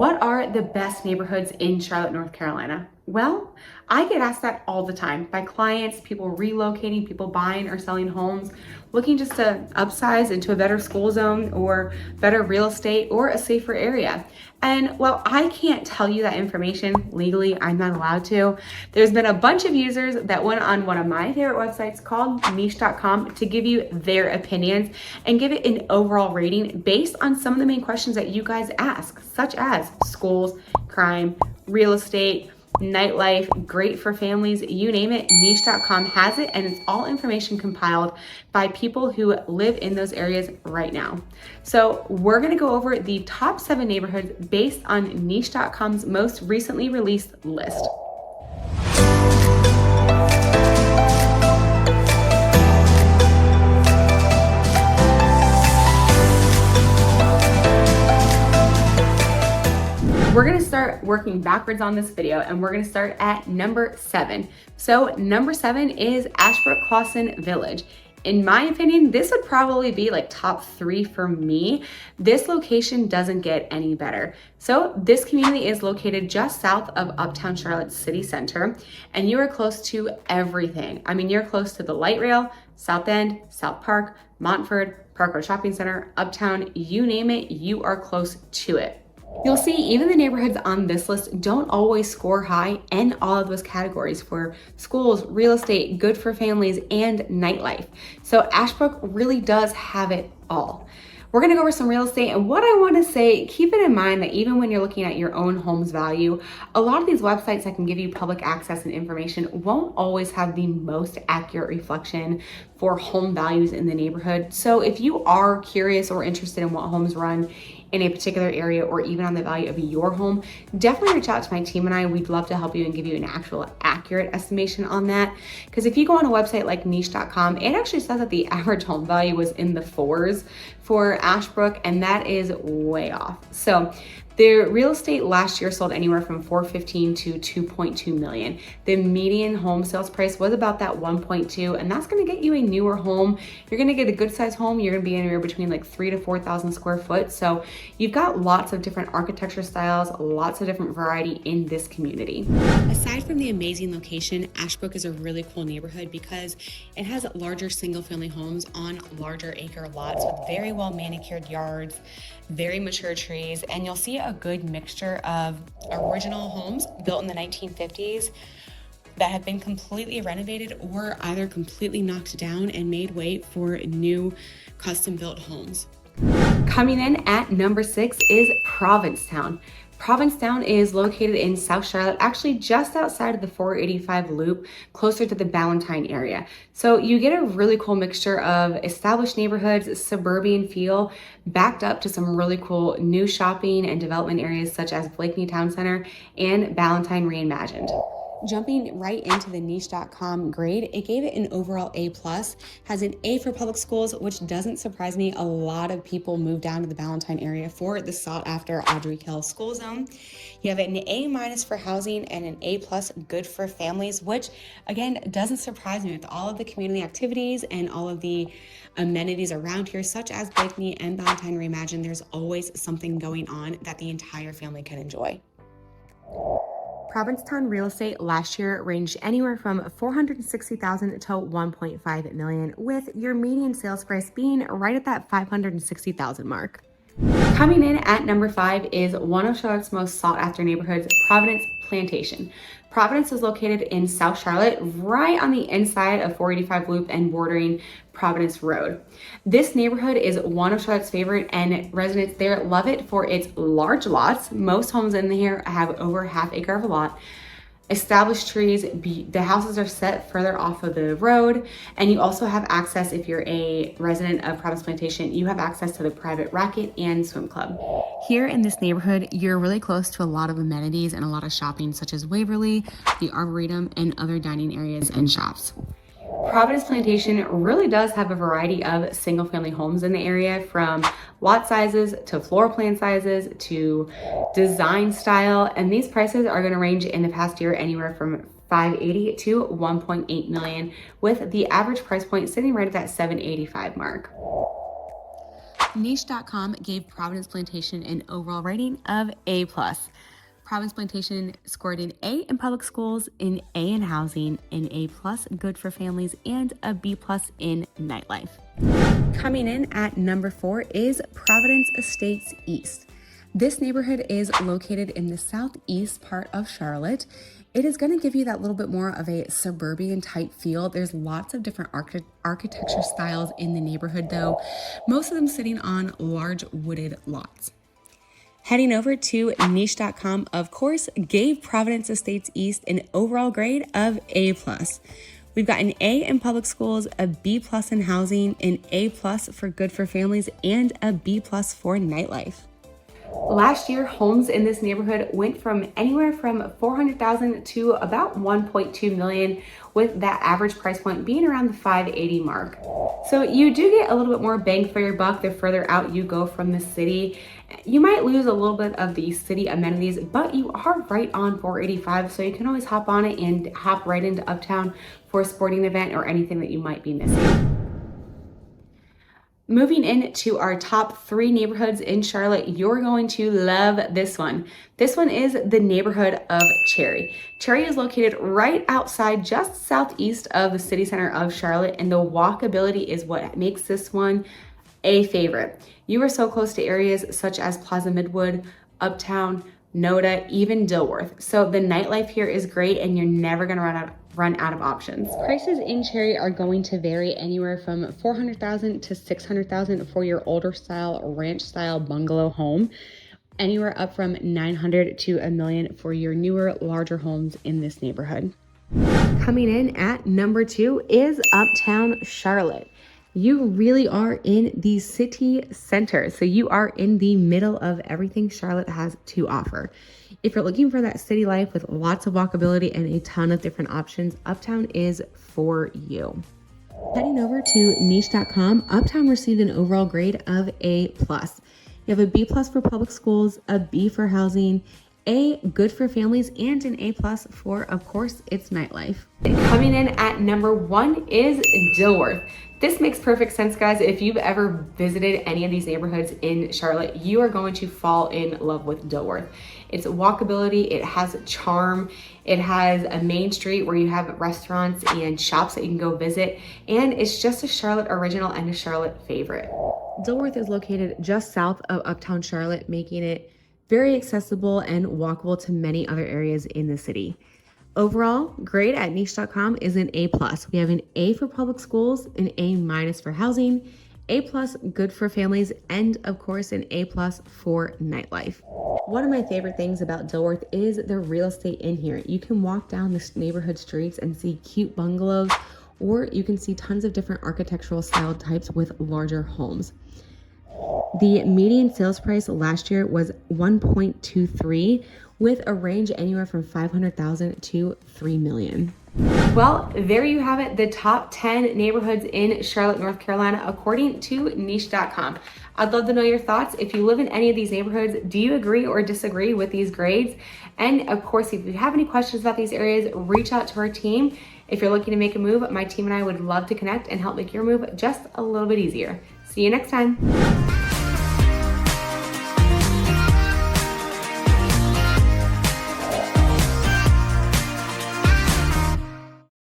What are the best neighborhoods in Charlotte, North Carolina? Well, I get asked that all the time by clients, people relocating, people buying or selling homes, looking just to upsize into a better school zone or better real estate or a safer area. And while I can't tell you that information legally, I'm not allowed to, there's been a bunch of users that went on one of my favorite websites called niche.com to give you their opinions and give it an overall rating based on some of the main questions that you guys ask, such as schools, crime, real estate, nightlife, great for families, you name it. Niche.com has it, and it's all information compiled by people who live in those areas right now. So we're going to go over the top 7 neighborhoods based on Niche.com's most recently released list. We're gonna start working backwards on this video, and we're gonna start at number 7. So number 7 is Ashbrook Clawson Village. In my opinion, this would probably be like top 3 for me. This location doesn't get any better. So this community is located just south of Uptown Charlotte City Center, and you are close to everything. I mean, you're close to the light rail, South End, South Park, Montford, Park Road Shopping Center, Uptown, you name it, you are close to it. You'll see even the neighborhoods on this list don't always score high in all of those categories for schools, real estate, good for families, and nightlife. So Ashbrook really does have it all. We're gonna go over some real estate, and what I wanna say, keep it in mind that even when you're looking at your own home's value, a lot of these websites that can give you public access and information won't always have the most accurate reflection for home values in the neighborhood. So if you are curious or interested in what homes run in a particular area or even on the value of your home, definitely reach out to my team and I. We'd love to help you and give you an actual accurate estimation on that. Because if you go on a website like niche.com, it actually says that the average home value was in the 4s for Ashbrook, and that is way off. So their real estate last year sold anywhere from $415 to $2.2 million. The median home sales price was about that 1.2, and that's gonna get you a newer home. You're gonna get a good size home. You're gonna be anywhere between like 3,000 to 4,000 square foot. So you've got lots of different architecture styles, lots of different variety in this community. Aside from the amazing location, Ashbrook is a really cool neighborhood because it has larger single family homes on larger acre lots with very well manicured yards, very mature trees, and you'll see a good mixture of original homes built in the 1950s that have been completely renovated or either completely knocked down and made way for new custom built homes. Coming in at number 6 is Provincetown. Provincetown is located in South Charlotte, actually just outside of the 485 loop, closer to the Ballantyne area. So you get a really cool mixture of established neighborhoods, suburban feel, backed up to some really cool new shopping and development areas such as Blakeney Town Center and Ballantyne Reimagined. Jumping right into the niche.com grade, it gave it an overall A+, has an A for public schools, which doesn't surprise me. A lot of people move down to the Ballantyne area for the sought after Audrey Kell school zone. You have an A- for housing and an A+ good for families, which again, doesn't surprise me with all of the community activities and all of the amenities around here, such as Blakeney and Ballantyne Reimagined. There's always something going on that the entire family can enjoy. Provincetown real estate last year ranged anywhere from $460,000 to $1.5 million, with your median sales price being right at that $560,000 mark. Coming in at number 5 is one of Charlotte's most sought after neighborhoods, Providence Plantation. Providence is located in South Charlotte, right on the inside of 485 Loop and bordering Providence Road. This neighborhood is one of Charlotte's favorite, and residents there love it for its large lots. Most homes in here have over ½ acre of a lot. Established trees, the houses are set further off of the road, and you also have access, if you're a resident of Providence Plantation, you have access to the private racket and swim club. Here in this neighborhood, you're really close to a lot of amenities and a lot of shopping, such as Waverly, the Arboretum, and other dining areas and shops. Providence Plantation really does have a variety of single family homes in the area, from lot sizes to floor plan sizes to design style, and these prices are going to range in the past year anywhere from $580,000 to $1.8 million, with the average price point sitting right at that $785,000 mark. Niche.com gave Providence Plantation an overall rating of A+. Providence Plantation scored an A in public schools, an A in housing, an A+ good for families, and a B+ in nightlife. Coming in at number 4 is Providence Estates East. This neighborhood is located in the southeast part of Charlotte. It is going to give you that little bit more of a suburban type feel. There's lots of different architecture styles in the neighborhood though, most of them sitting on large wooded lots. Heading over to Niche.com, of course, gave Providence Estates East an overall grade of A+. We've got an A in public schools, a B+ in housing, an A+ for good for families, and a B+ for nightlife. Last year, homes in this neighborhood went from anywhere from $400,000 to about $1.2 million, with that average price point being around the $580,000 mark. So you do get a little bit more bang for your buck the further out you go from the city. You might lose a little bit of the city amenities, but you are right on 485, so you can always hop on it and hop right into Uptown for a sporting event or anything that you might be missing. Moving into our top 3 neighborhoods in Charlotte, you're going to love this one. This one is the neighborhood of Cherry. Cherry is located right outside, just southeast of the city center of Charlotte, and the walkability is what makes this one a favorite. You are so close to areas such as Plaza Midwood, Uptown, Noda, even Dilworth. So the nightlife here is great and you're never gonna run out of options. Prices in Cherry are going to vary anywhere from $400,000 to $600,000 for your older style, ranch style bungalow home. Anywhere up from $900,000 to $1 million for your newer, larger homes in this neighborhood. Coming in at number 2 is Uptown Charlotte. You really are in the city center. So you are in the middle of everything Charlotte has to offer. If you're looking for that city life with lots of walkability and a ton of different options, Uptown is for you. Heading over to Niche.com, Uptown received an overall grade of A+. You have a B+ for public schools, a B for housing, A good for families, and an A+ for, of course, its nightlife. Coming in at number 1 is Dilworth. This makes perfect sense, guys. If you've ever visited any of these neighborhoods in Charlotte, you are going to fall in love with Dilworth. It's walkability, it has charm, it has a main street where you have restaurants and shops that you can go visit, and it's just a Charlotte original and a Charlotte favorite. Dilworth is located just south of Uptown Charlotte, making it very accessible and walkable to many other areas in the city. Overall, grade at Niche.com is an A+. We have an A for public schools, an A- for housing, A+ good for families, and of course an A+ for nightlife. One of my favorite things about Dilworth is the real estate in here. You can walk down the neighborhood streets and see cute bungalows, or you can see tons of different architectural style types with larger homes. The median sales price last year was $1.23, with a range anywhere from $500,000 to $3 million. Well, there you have it, the top 10 neighborhoods in Charlotte, North Carolina, according to Niche.com. I'd love to know your thoughts. If you live in any of these neighborhoods, do you agree or disagree with these grades? And of course, if you have any questions about these areas, reach out to our team. If you're looking to make a move, my team and I would love to connect and help make your move just a little bit easier. See you next time.